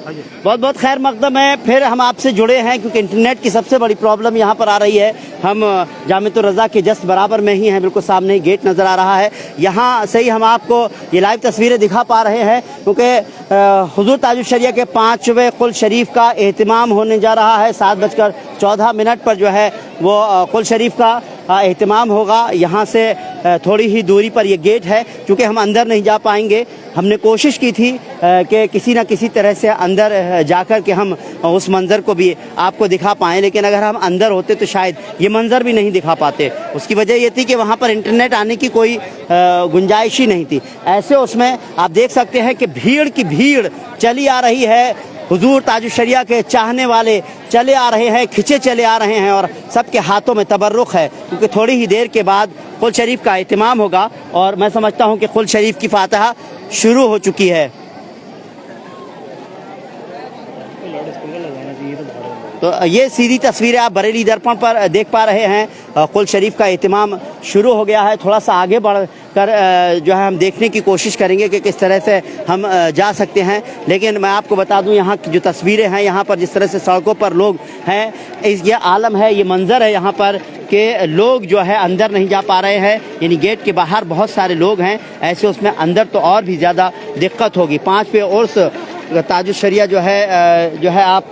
बहुत बहुत खैर मकदम है। फिर हम आपसे जुड़े हैं क्योंकि इंटरनेट की सबसे बड़ी प्रॉब्लम यहाँ पर आ रही है। हम जामिअतुर रज़ा के जस्ट बराबर में ही हैं, बिल्कुल सामने ही गेट नज़र आ रहा है। यहाँ से ही हम आपको ये लाइव तस्वीरें दिखा पा रहे हैं क्योंकि हुज़ूर ताजुश शरिया के 5वें कुल शरीफ का एहतिमाम होने जा रहा है। 7:14 पर जो है वो कुल शरीफ का एहतिमाम होगा। यहाँ से थोड़ी ही दूरी पर ये गेट है। चूँकि हम अंदर नहीं जा पाएंगे, हमने कोशिश की थी कि किसी न किसी तरह से अंदर जाकर के हम उस मंज़र को भी आपको दिखा पाएँ, लेकिन अगर हम अंदर होते तो शायद ये मंज़र भी नहीं दिखा पाते। उसकी वजह ये थी कि वहाँ पर इंटरनेट आने की कोई गुंजाइश ही नहीं थी। ऐसे उसमें आप देख सकते हैं कि भीड़ की भीड़ चली आ रही है। हुजूर ताजुश शरिया के चाहने वाले चले आ रहे हैं, खिंचे चले आ रहे हैं और सबके हाथों में तबर्रुक है क्योंकि थोड़ी ही देर के बाद कुल शरीफ का एहतिमाम होगा और मैं समझता हूं कि कुल शरीफ की फातिहा शुरू हो चुकी है। तो ये सीधी तस्वीरें आप बरेली दर्पण पर देख पा रहे हैं। कुल शरीफ का एहतिमाम शुरू हो गया है। थोड़ा सा आगे बढ़ कर जो है हम देखने की कोशिश करेंगे कि किस तरह से हम जा सकते हैं। लेकिन मैं आपको बता दूं यहाँ की जो तस्वीरें हैं, यहाँ पर जिस तरह से सड़कों पर लोग हैं, ये आलम है, ये मंज़र है यहाँ पर कि लोग जो है अंदर नहीं जा पा रहे हैं। यानी गेट के बाहर बहुत सारे लोग हैं। ऐसे उसमें अंदर तो और भी ज़्यादा दिक्कत होगी। 5वें उर्स ताजुश शरिया जो है आप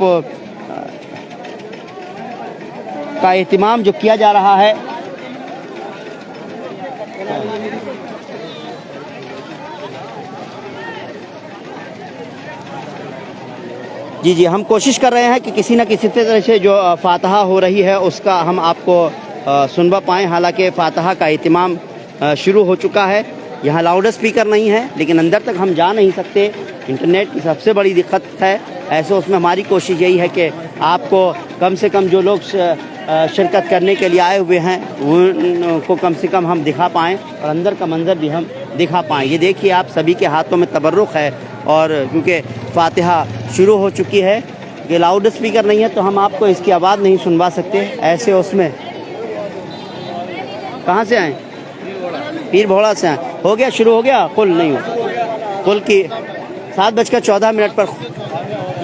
का एहतिमाम जो किया जा रहा है, जी हम कोशिश कर रहे हैं कि किसी न किसी तरह से जो फातिहा हो रही है उसका हम आपको सुनवा पाएँ। हालांकि फातिहा का एहतिमाम शुरू हो चुका है। यहाँ लाउड स्पीकर नहीं है, लेकिन अंदर तक हम जा नहीं सकते। इंटरनेट की सबसे बड़ी दिक्कत है। ऐसे उसमें हमारी कोशिश यही है कि आपको कम से कम जो लोग शिरकत करने के लिए आए हुए हैं उनको कम से कम हम दिखा पाएँ और अंदर का मंज़र भी हम दिखा पाएँ। ये देखिए आप सभी के हाथों में तबर्रुक है और क्योंकि फातिहा शुरू हो चुकी है, ये लाउड स्पीकर नहीं है तो हम आपको इसकी आवाज़ नहीं सुनवा सकते। ऐसे उसमें कहाँ से आए? पीर भोड़ा से आए। हो गया, शुरू हो गया? कुल नहीं हो, कुल की 7:14 पर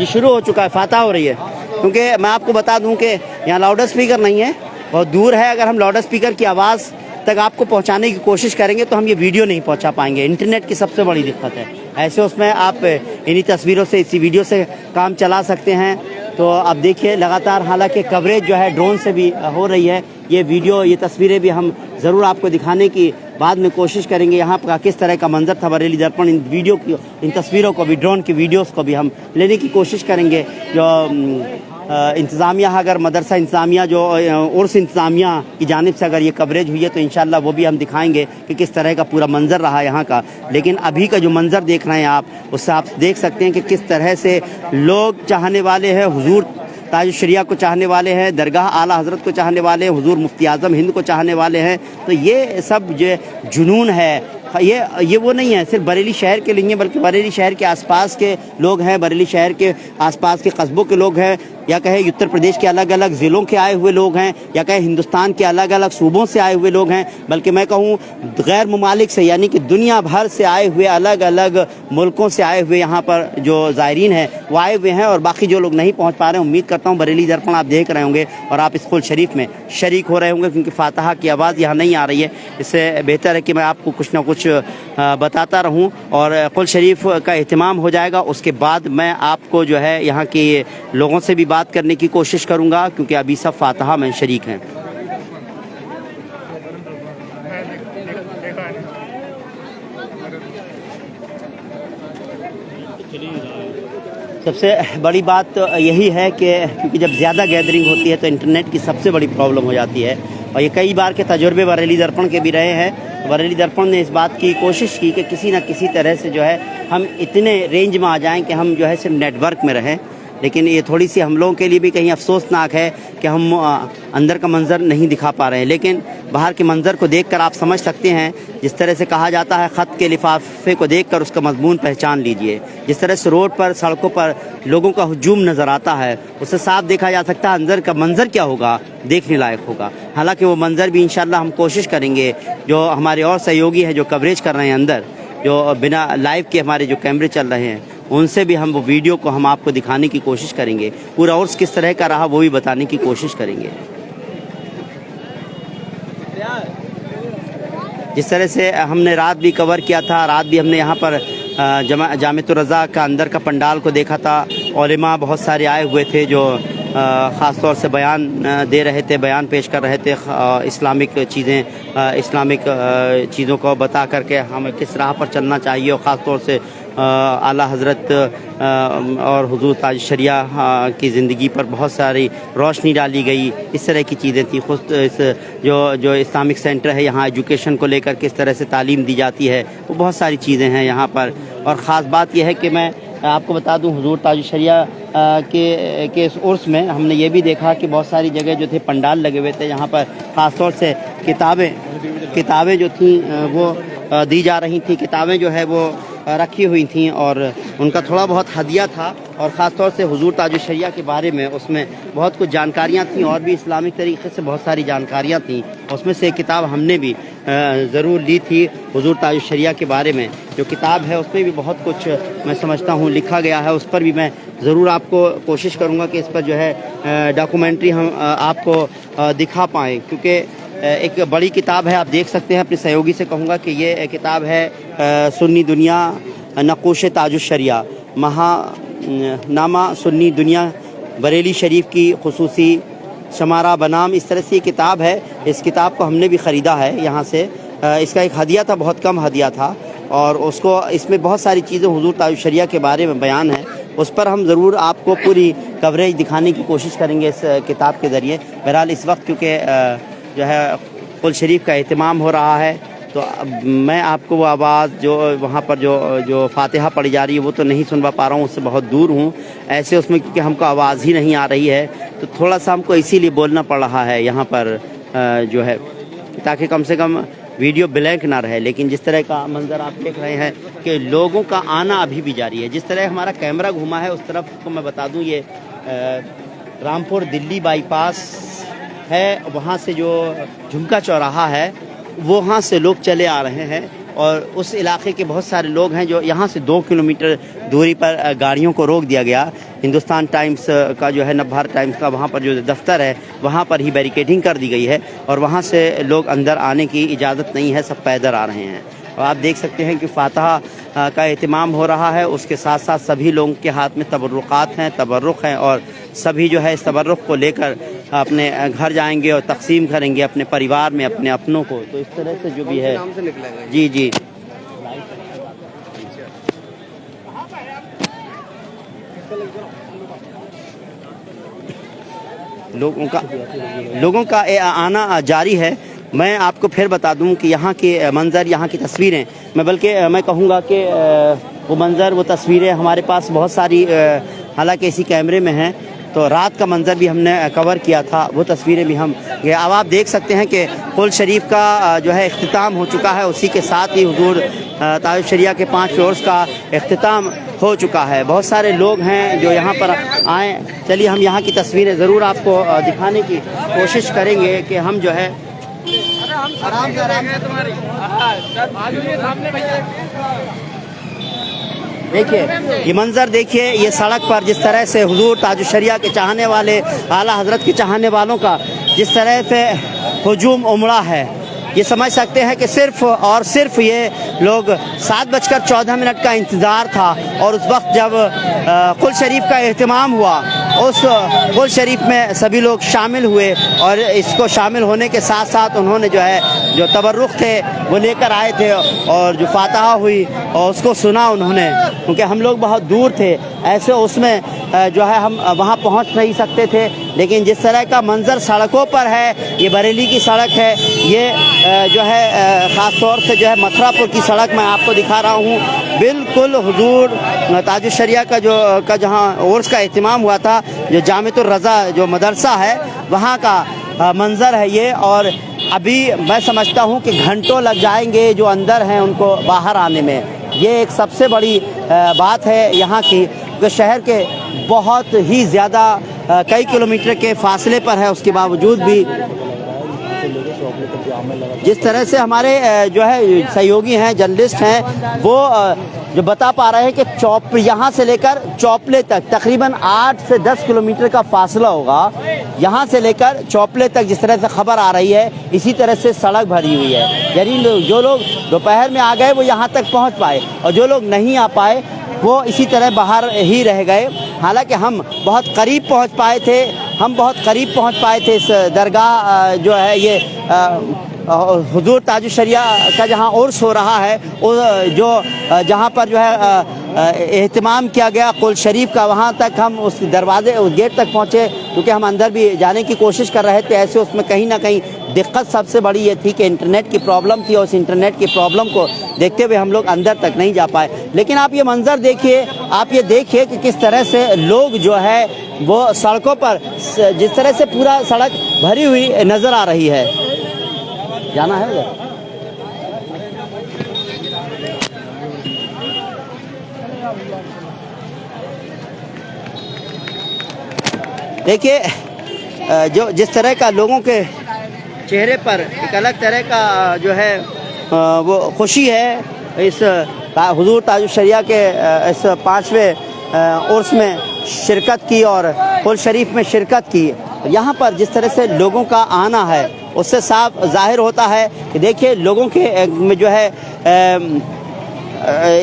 ये शुरू हो चुका है, फातिहा हो रही है। क्योंकि मैं आपको बता दूं कि यहाँ लाउड स्पीकर नहीं है, बहुत दूर है। अगर हम लाउड स्पीकर की आवाज़ तक आपको पहुँचाने की कोशिश करेंगे तो हम ये वीडियो नहीं पहुँचा पाएंगे। इंटरनेट की सबसे बड़ी दिक्कत है। ऐसे उसमें आप इन्हीं तस्वीरों से, इसी वीडियो से काम चला सकते हैं। तो अब देखिए लगातार, हालांकि कवरेज जो है ड्रोन से भी हो रही है। ये वीडियो, ये तस्वीरें भी हम ज़रूर आपको दिखाने की बाद में कोशिश करेंगे। यहाँ का किस तरह का मंजर था बरेली दर्पण, इन वीडियो की, इन तस्वीरों को भी, ड्रोन की वीडियोस को भी हम लेने की कोशिश करेंगे। जो इंतज़ामिया, अगर मदरसा इंतज़ामिया जो उर्स इंतज़ामिया की जानिब से अगर ये कवरेज हुई है तो इंशाल्लाह वो भी हम दिखाएंगे कि किस तरह का पूरा मंज़र रहा यहाँ का। लेकिन अभी का जो मंज़र देख रहे हैं आप, उससे आप देख सकते हैं कि किस तरह से लोग चाहने वाले हैं, हुजूर ताजुश शरिया को चाहने वाले हैं, दरगाह आला हज़रत को चाहने वाले हैं, हुजूर मुफ्ती आज़म हिंद को चाहने वाले हैं। तो ये सब जो जुनून है, ये वो नहीं है सिर्फ बरेली शहर के लिए, बल्कि बरेली शहर के आसपास के लोग हैं, बरेली शहर के आसपास के कस्बों के लोग हैं, या कहे उत्तर प्रदेश के अलग अलग ज़िलों के आए हुए लोग हैं, या कहे हिंदुस्तान के अलग अलग सूबों से आए हुए लोग हैं, बल्कि मैं कहूँ गैर मुमालिक से, यानी कि दुनिया भर से आए हुए, अलग अलग मुल्कों से आए हुए यहाँ पर जो ज़ायरीन हैं वो आए हुए हैं। और बाकी जो लोग नहीं पहुँच पा रहे हैं, उम्मीद करता हूँ बरेली दर्पण आप देख रहे होंगे और आप इस कुल शरीफ में शरीक हो रहे होंगे, क्योंकि फातिहा की आवाज़ यहाँ नहीं आ रही है। इससे बेहतर है कि मैं आपको कुछ ना कुछ बताता रहूं। और कुल शरीफ का एहतिमाम हो जाएगा, उसके बाद मैं आपको जो है यहाँ के लोगों से भी बात करने की कोशिश करूँगा, क्योंकि अभी सब फातिहा में शरीक हैं। सबसे बड़ी बात यही है कि क्योंकि जब ज़्यादा गैदरिंग होती है तो इंटरनेट की सबसे बड़ी प्रॉब्लम हो जाती है। और ये कई बार के तजुर्बे बरेली दर्पण के भी रहे हैं। बरेली दर्पण ने इस बात की कोशिश की कि किसी न किसी तरह से जो है हम इतने रेंज में आ जाएं कि हम जो है सिर्फ नेटवर्क में रहें। लेकिन ये थोड़ी सी हम लोगों के लिए भी कहीं अफसोसनाक है कि हम अंदर का मंज़र नहीं दिखा पा रहे हैं। लेकिन बाहर के मंज़र को देखकर आप समझ सकते हैं, जिस तरह से कहा जाता है ख़त के लिफाफे को देखकर उसका मज़मून पहचान लीजिए। जिस तरह से रोड पर, सड़कों पर लोगों का हुजूम नज़र आता है, उससे साफ देखा जा सकता है अंदर का मंज़र क्या होगा, देखने लायक होगा। हालांकि वो मंज़र भी इंशाल्लाह हम कोशिश करेंगे, जो हमारे और सहयोगी हैं जो कवरेज कर रहे हैं अंदर, जो बिना लाइव के हमारे जो कैमरे चल रहे हैं, उनसे भी हम वो वीडियो को हम आपको दिखाने की कोशिश करेंगे। पूरा उर्स किस तरह का रहा वो भी बताने की कोशिश करेंगे। जिस तरह से हमने रात भी कवर किया था, रात भी हमने यहाँ पर जामिअतुर रज़ा का अंदर का पंडाल को देखा था। उलेमा बहुत सारे आए हुए थे जो ख़ास तौर से बयान दे रहे थे, बयान पेश कर रहे थे, इस्लामिक चीज़ों को बता करके हमें किस राह पर चलना चाहिए और ख़ास तौर से आला हज़रत और हुज़ूर ताज शरिया की ज़िंदगी पर बहुत सारी रोशनी डाली गई। इस तरह की चीज़ें थी। खुद इस जो इस्लामिक सेंटर है यहाँ एजुकेशन को लेकर किस तरह से तालीम दी जाती है, वो बहुत सारी चीज़ें हैं यहाँ पर। और ख़ास बात यह है कि मैं आपको बता दूं हुज़ूर ताज शरिया के इस उर्स में हमने ये भी देखा कि बहुत सारी जगह जो थे पंडाल लगे हुए थे। यहाँ पर ख़ास तौर से किताबें जो थी वो दी जा रही थी, किताबें जो है वो रखी हुई थी और उनका थोड़ा बहुत हदिया था। और ख़ास तौर से हुज़ूर ताज शरिया के बारे में उसमें बहुत कुछ जानकारियाँ थीं और भी इस्लामिक तरीक़े से बहुत सारी जानकारियाँ थीं। उसमें से एक किताब हमने भी ज़रूर ली थी हुज़ूर ताज शरिया के बारे में। जो किताब है उसमें भी बहुत कुछ मैं समझता हूँ लिखा गया है। उस पर भी मैं ज़रूर आपको कोशिश करूँगा कि इस पर जो है डॉक्यूमेंट्री हम आपको दिखा पाएँ, क्योंकि एक बड़ी किताब है। आप देख सकते हैं। अपने सहयोगी से कहूँगा कि ये किताब है सुन्नी दुनिया नक़ूश ताजुश शरिया, महानामा सुन्नी दुनिया बरेली शरीफ की खुसूसी शमारा बनाम, इस तरह से ये किताब है। इस किताब को हमने भी ख़रीदा है यहाँ से। इसका एक हदिया था, बहुत कम हदिया था और उसको इसमें बहुत सारी चीज़ें हुज़ूर ताज शरिया के बारे में बयान है। उस पर हम ज़रूर आपको पूरी कवरेज दिखाने की कोशिश करेंगे इस किताब के ज़रिए। बहरहाल इस वक्त क्योंकि जो है कुल शरीफ का एहतमाम हो रहा है, तो मैं आपको वो आवाज़ जो वहाँ पर जो फातिहा पढ़ी जा रही है वो तो नहीं सुनवा पा रहा हूँ, उससे बहुत दूर हूँ ऐसे उसमें, क्योंकि हमको आवाज़ ही नहीं आ रही है। तो थोड़ा सा हमको इसीलिए बोलना पड़ रहा है यहाँ पर जो है, ताकि कम से कम वीडियो ब्लैंक ना रहे। लेकिन जिस तरह का मंज़र आप देख रहे हैं कि लोगों का आना अभी भी जारी है। जिस तरह हमारा कैमरा घुमा है उस तरफ को मैं बता दूँ, ये रामपुर दिल्ली बाईपास है, वहाँ से जो झुमका चौराहा है वहाँ से लोग चले आ रहे हैं और उस इलाके के बहुत सारे लोग हैं जो यहाँ से 2 किलोमीटर दूरी पर गाड़ियों को रोक दिया गया। हिंदुस्तान टाइम्स का जो है, नवभारत टाइम्स का वहाँ पर जो दफ्तर है वहाँ पर ही बैरिकेडिंग कर दी गई है और वहाँ से लोग अंदर आने की इजाज़त नहीं है, सब पैदल आ रहे हैं। और आप देख सकते हैं कि फातिहा का एहतमाम हो रहा है, उसके साथ साथ सभी लोगों के हाथ में तबर्रुकात हैं, तबर्रुक हैं और सभी जो है इस तबर्रुक को लेकर अपने घर जाएंगे और तकसीम करेंगे अपने परिवार में, अपने अपनों को। तो इस तरह से जो भी है जी जी लोगों का आना जारी है। मैं आपको फिर बता दूं कि यहाँ के मंज़र, यहाँ की तस्वीरें, मैं कहूँगा कि वो मंज़र, वो तस्वीरें हमारे पास बहुत सारी हालांकि इसी कैमरे में हैं, तो रात का मंज़र भी हमने कवर किया था, वो तस्वीरें भी हम। अब आप देख सकते हैं कि कुल शरीफ का जो है इख्तिताम हो चुका है, उसी के साथ ही हुज़ूर ताज शरिया के 5 फ्लोर्स का इख्तिताम हो चुका है। बहुत सारे लोग हैं जो यहाँ पर आए। चलिए हम यहाँ की तस्वीरें ज़रूर आपको दिखाने की कोशिश करेंगे कि हम जो है आराम से तुम्हारी देखिए ये मंज़र, देखिए ये सड़क पर जिस तरह से हुज़ूर ताज शरिया के चाहने वाले, आला हज़रत के चाहने वालों का जिस तरह से हुजूम उमड़ा है, ये समझ सकते हैं कि सिर्फ़ और सिर्फ ये लोग 7:14 का इंतज़ार था। और उस वक्त जब कुल शरीफ का एहतमाम हुआ, उस कुल शरीफ में सभी लोग शामिल हुए और इसको शामिल होने के साथ साथ उन्होंने जो है जो तबर्रुक थे वो लेकर आए थे और जो फातिहा हुई और उसको सुना उन्होंने, क्योंकि हम लोग बहुत दूर थे, ऐसे उसमें जो है हम वहाँ पहुँच नहीं सकते थे। लेकिन जिस तरह का मंज़र सड़कों पर है, ये बरेली की सड़क है, ये जो है ख़ास तौर से जो है मथुरापुर की सड़क मैं आपको दिखा रहा हूँ। बिल्कुल हुज़ूर ताज शरिया का जहाँ उर्स का एहतमाम हुआ था, जो जामिअतुर रज़ा जो मदरसा है वहाँ का मंज़र है ये। और अभी मैं समझता हूँ कि घंटों लग जाएंगे जो अंदर हैं उनको बाहर आने में। ये एक सबसे बड़ी बात है यहाँ की, जो शहर के बहुत ही ज़्यादा कई किलोमीटर के फासले पर है, उसके बावजूद भी जिस तरह से हमारे जो है सहयोगी हैं, जर्नलिस्ट हैं, वो जो बता पा रहे हैं कि यहाँ से लेकर चौपले तक तकरीबन 8 से 10 किलोमीटर का फासला होगा। यहाँ से लेकर चौपले तक जिस तरह से खबर आ रही है इसी तरह से सड़क भरी हुई है। यानी जो लोग दोपहर में आ गए वो यहाँ तक पहुँच पाए और जो लोग नहीं आ पाए वो इसी तरह बाहर ही रह गए। हालांकि हम बहुत करीब पहुँच पाए थे, इस दरगाह जो है ये हुजूर ताजुश शरिया का जहाँ उर्स हो रहा है, जो जहाँ पर जो है एहतमाम किया गया कुल शरीफ का, वहाँ तक हम उस दरवाजे उस गेट तक पहुँचे क्योंकि हम अंदर भी जाने की कोशिश कर रहे थे। ऐसे उसमें कहीं ना कहीं दिक्कत सबसे बड़ी ये थी कि इंटरनेट की प्रॉब्लम थी और उस इंटरनेट की प्रॉब्लम को देखते हुए हम लोग अंदर तक नहीं जा पाए। लेकिन आप ये मंज़र देखिए, आप ये देखिए कि किस तरह से लोग जो है वो सड़कों पर जिस तरह से पूरा सड़क भरी हुई नज़र आ रही है। जाना है उधर? देखिए जो जिस तरह का लोगों के चेहरे पर एक अलग तरह का जो है वो खुशी है इस हुजूर ताजुश शरिया के इस 5वें उर्स में शिरकत की और कुल शरीफ में शिरकत की। यहाँ पर जिस तरह से लोगों का आना है उससे साफ जाहिर होता है कि देखिए लोगों के में जो है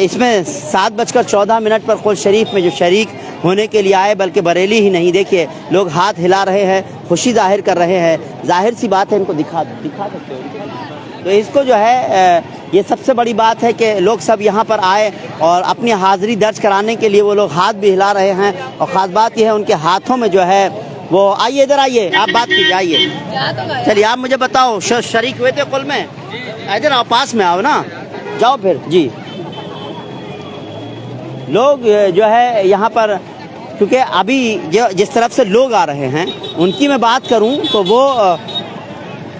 इसमें 7:14 पर कुल शरीफ में जो शरीक होने के लिए आए, बल्कि बरेली ही नहीं, देखिए लोग हाथ हिला रहे हैं, खुशी जाहिर कर रहे हैं। जाहिर सी बात है, इनको दिखा सकते हो। तो इसको जो है ये सबसे बड़ी बात है कि लोग सब यहाँ पर आए और अपनी हाज़िरी दर्ज कराने के लिए वो लोग हाथ भी हिला रहे हैं। और ख़ास बात यह है उनके हाथों में जो है वो, आइए इधर आइए, आप बात कीजिए, आइए। चलिए आप मुझे बताओ, शरीक हुए थे कुल में? इधर आओ, पास में आओ ना, जाओ फिर जी। लोग जो है यहाँ पर, क्योंकि अभी जो जिस तरफ से लोग आ रहे हैं उनकी मैं बात करूं तो वो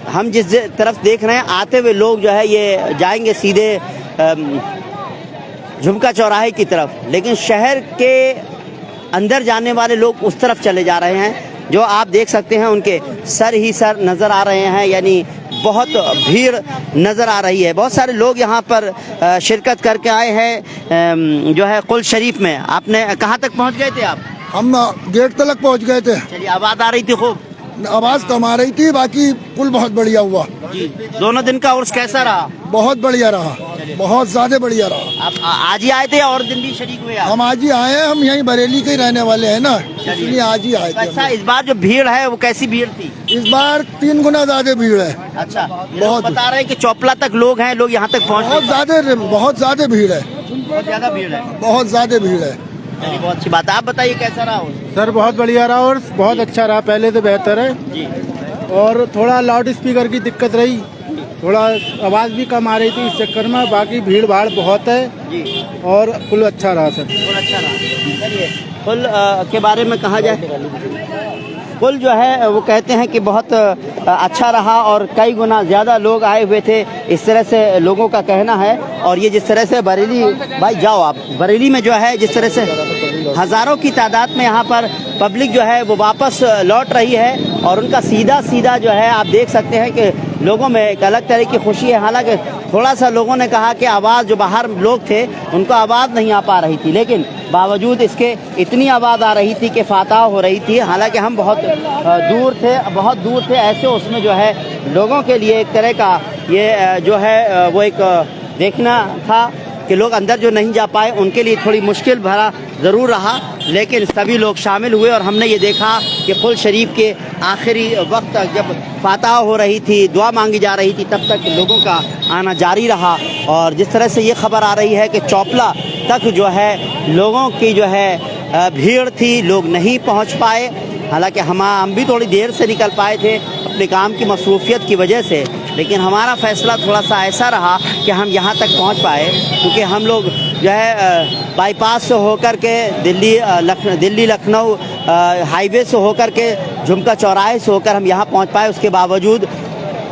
हम जिस तरफ देख रहे हैं आते हुए लोग जो है ये जाएंगे सीधे झुमका चौराहे की तरफ, लेकिन शहर के अंदर जाने वाले लोग उस तरफ चले जा रहे हैं। जो आप देख सकते हैं उनके सर ही सर नज़र आ रहे हैं, यानी बहुत भीड़ नज़र आ रही है। बहुत सारे लोग यहाँ पर शिरकत करके आए हैं जो है कुल शरीफ में। आपने कहाँ तक पहुँच गए थे आप? हम गेट तक पहुँच गए थे। चलिए, आवाज़ आ रही थी खूब? आवाज़ कम आ रही थी, बाकी पुल बहुत बढ़िया हुआ जी। दोनों दिन का उर्स कैसा रहा? बहुत बढ़िया रहा, बहुत ज्यादा बढ़िया रहा। आप आज ही आए थे और दिन भी शरीक हुए? हम आज ही आए हैं, हम यहीं बरेली के ही रहने वाले हैं ना, इसलिए आज ही आए थे। अच्छा, इस बार जो भीड़ है वो कैसी भीड़ थी? इस बार 3 गुना ज्यादा भीड़ है। अच्छा, बहुत बता रहे हैं कि चौपला तक लोग हैं, लोग यहाँ तक पहुँच, बहुत ज्यादा भीड़ है, बहुत ज्यादा भीड़ है, बहुत ज्यादा भीड़ है। चलिए, बहुत अच्छी बात है। आप बताइए कैसा रहा? सर बहुत बढ़िया रहा और बहुत अच्छा रहा, पहले से बेहतर है जी। और थोड़ा लाउड स्पीकर की दिक्कत रही, थोड़ा आवाज़ भी कम आ रही थी इस चक्कर में, बाकी भीड़ भाड़ बहुत है जी। और कुल अच्छा रहा सर, कुल अच्छा रहा। चलिए, कुल के बारे में कहा जाए, कुल जो है वो कहते हैं कि बहुत अच्छा रहा और कई गुना ज़्यादा लोग आए हुए थे, इस तरह से लोगों का कहना है। और ये जिस तरह से बरेली, भाई जाओ आप, बरेली में जो है जिस तरह से हज़ारों की तादाद में यहाँ पर पब्लिक जो है वो वापस लौट रही है और उनका सीधा जो है आप देख सकते हैं कि लोगों में एक अलग तरह की खुशी है। हालांकि थोड़ा सा लोगों ने कहा कि आवाज़, जो बाहर लोग थे उनको आवाज़ नहीं आ पा रही थी, लेकिन बावजूद इसके इतनी आवाज़ आ रही थी कि फातह हो रही थी। हालांकि हम बहुत दूर थे, ऐसे उसमें जो है लोगों के लिए एक तरह का ये जो है वो एक देखना था कि लोग अंदर जो नहीं जा पाए उनके लिए थोड़ी मुश्किल भरा ज़रूर रहा, लेकिन सभी लोग शामिल हुए और हमने ये देखा कि कुल शरीफ के आखिरी वक्त तक जब फातह हो रही थी, दुआ मांगी जा रही थी, तब तक लोगों का आना जारी रहा। और जिस तरह से ये खबर आ रही है कि चौपला तक जो है लोगों की जो है भीड़ थी, लोग नहीं पहुंच पाए। हालांकि हम भी थोड़ी देर से निकल पाए थे अपने काम की मसरूफियत की वजह से, लेकिन हमारा फ़ैसला थोड़ा सा ऐसा रहा कि हम यहाँ तक पहुँच पाए क्योंकि हम लोग जो है बाईपास से होकर के दिल्ली लखनऊ हाईवे से होकर के झुमका चौराहे से होकर हम यहाँ पहुँच पाए। उसके बावजूद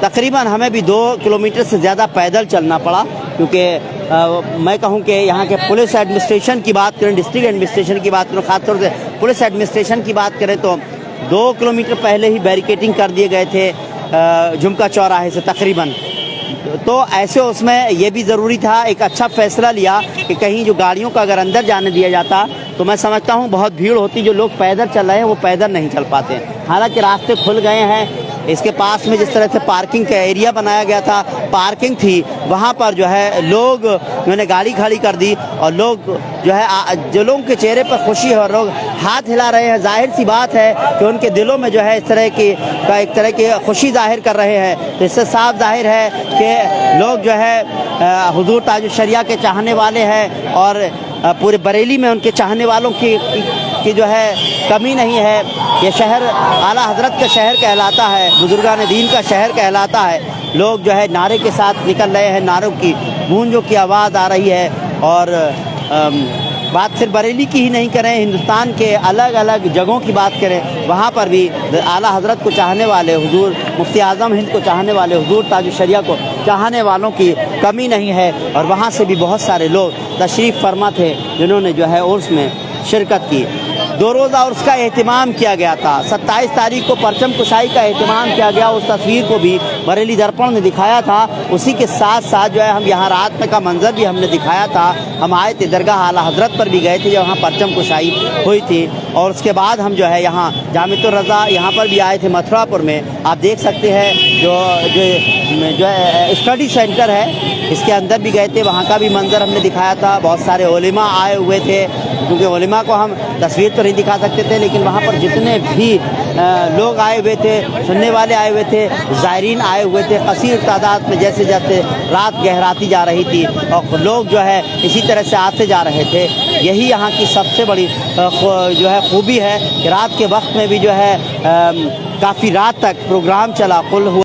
तकरीबन हमें भी 2 किलोमीटर से ज़्यादा पैदल चलना पड़ा क्योंकि मैं कहूँ कि यहाँ के पुलिस एडमिनिस्ट्रेशन की बात करें, डिस्ट्रिक्ट एडमिनिस्ट्रेशन की बात करें, ख़ासतौर से पुलिस एडमिनिस्ट्रेशन की बात करें तो 2 किलोमीटर पहले ही बैरिकेडिंग कर दिए गए थे झुमका चौराहे से तकरीबन, तो ऐसे उसमें ये भी ज़रूरी था, एक अच्छा फैसला लिया कि कहीं जो गाड़ियों का अगर अंदर जाने दिया जाता तो मैं समझता हूँ बहुत भीड़ होती, जो लोग पैदल चल रहे हैं वो पैदल नहीं चल पाते। हालांकि रास्ते खुल गए हैं, इसके पास में जिस तरह से पार्किंग का एरिया बनाया गया था, पार्किंग थी, वहाँ पर जो है लोग उन्होंने गाड़ी खड़ी कर दी और लोग जो है जो लोगों के चेहरे पर खुशी है और लोग हाथ हिला रहे हैं। जाहिर सी बात है कि उनके दिलों में जो है इस तरह की एक तरह की खुशी जाहिर कर रहे हैं। तो इससे साफ जाहिर है कि लोग जो है हुजूर ताजुल शरिया के चाहने वाले हैं और पूरे बरेली में उनके चाहने वालों की जो है कमी नहीं है। ये शहर आला हज़रत का शहर कहलाता है, बुजुर्गान दीन का शहर कहलाता है। लोग जो है नारे के साथ निकल रहे हैं, नारों की गूंजों की आवाज़ आ रही है। और बात सिर्फ बरेली की ही नहीं करें, हिंदुस्तान के अलग अलग जगहों की बात करें, वहाँ पर भी आला हज़रत को चाहने वाले, हुजूर मुफ्ती आज़म हिंद को चाहने वाले, हुजूर ताजुल शरिया को चाहने वालों की कमी नहीं है। और वहाँ से भी बहुत सारे लोग तशरीफ़ फरमा थे जिन्होंने जो है उर्स में शिरकत की। 2 रोज़ा उर्स का एहतमाम किया गया था। 27 तारीख को परचम कुशाई का एहतमाम किया गया। उस तस्वीर को भी बरेली दर्पण ने दिखाया था। उसी के साथ साथ जो है हम यहाँ रात में का मंजर भी हमने दिखाया था। हम आए थे दरगाह आला हज़रत पर भी गए थे जब वहाँ परचम कुशाई हुई थी। और उसके बाद हम जो है यहाँ जामिअतुर रज़ा यहाँ पर भी आए थे मथुरापुर में। आप देख सकते हैं जो है स्टडी सेंटर है, इसके अंदर भी गए थे, वहाँ का भी मंजर हमने दिखाया था। बहुत सारे उलेमा आए हुए थे, क्योंकि उलेमा को हम तस्वीर तो नहीं दिखा सकते थे, लेकिन वहाँ पर जितने भी लोग आए हुए थे, सुनने वाले आए हुए थे, ज़ायरीन आए हुए थे, कसीर तादाद में जैसे जैसे रात गहराती जा रही थी और लोग जो है इसी तरह से आते जा रहे थे। यही यहाँ की सबसे बड़ी जो है खूबी है कि रात के वक्त में भी जो है काफ़ी रात तक प्रोग्राम चला। कुल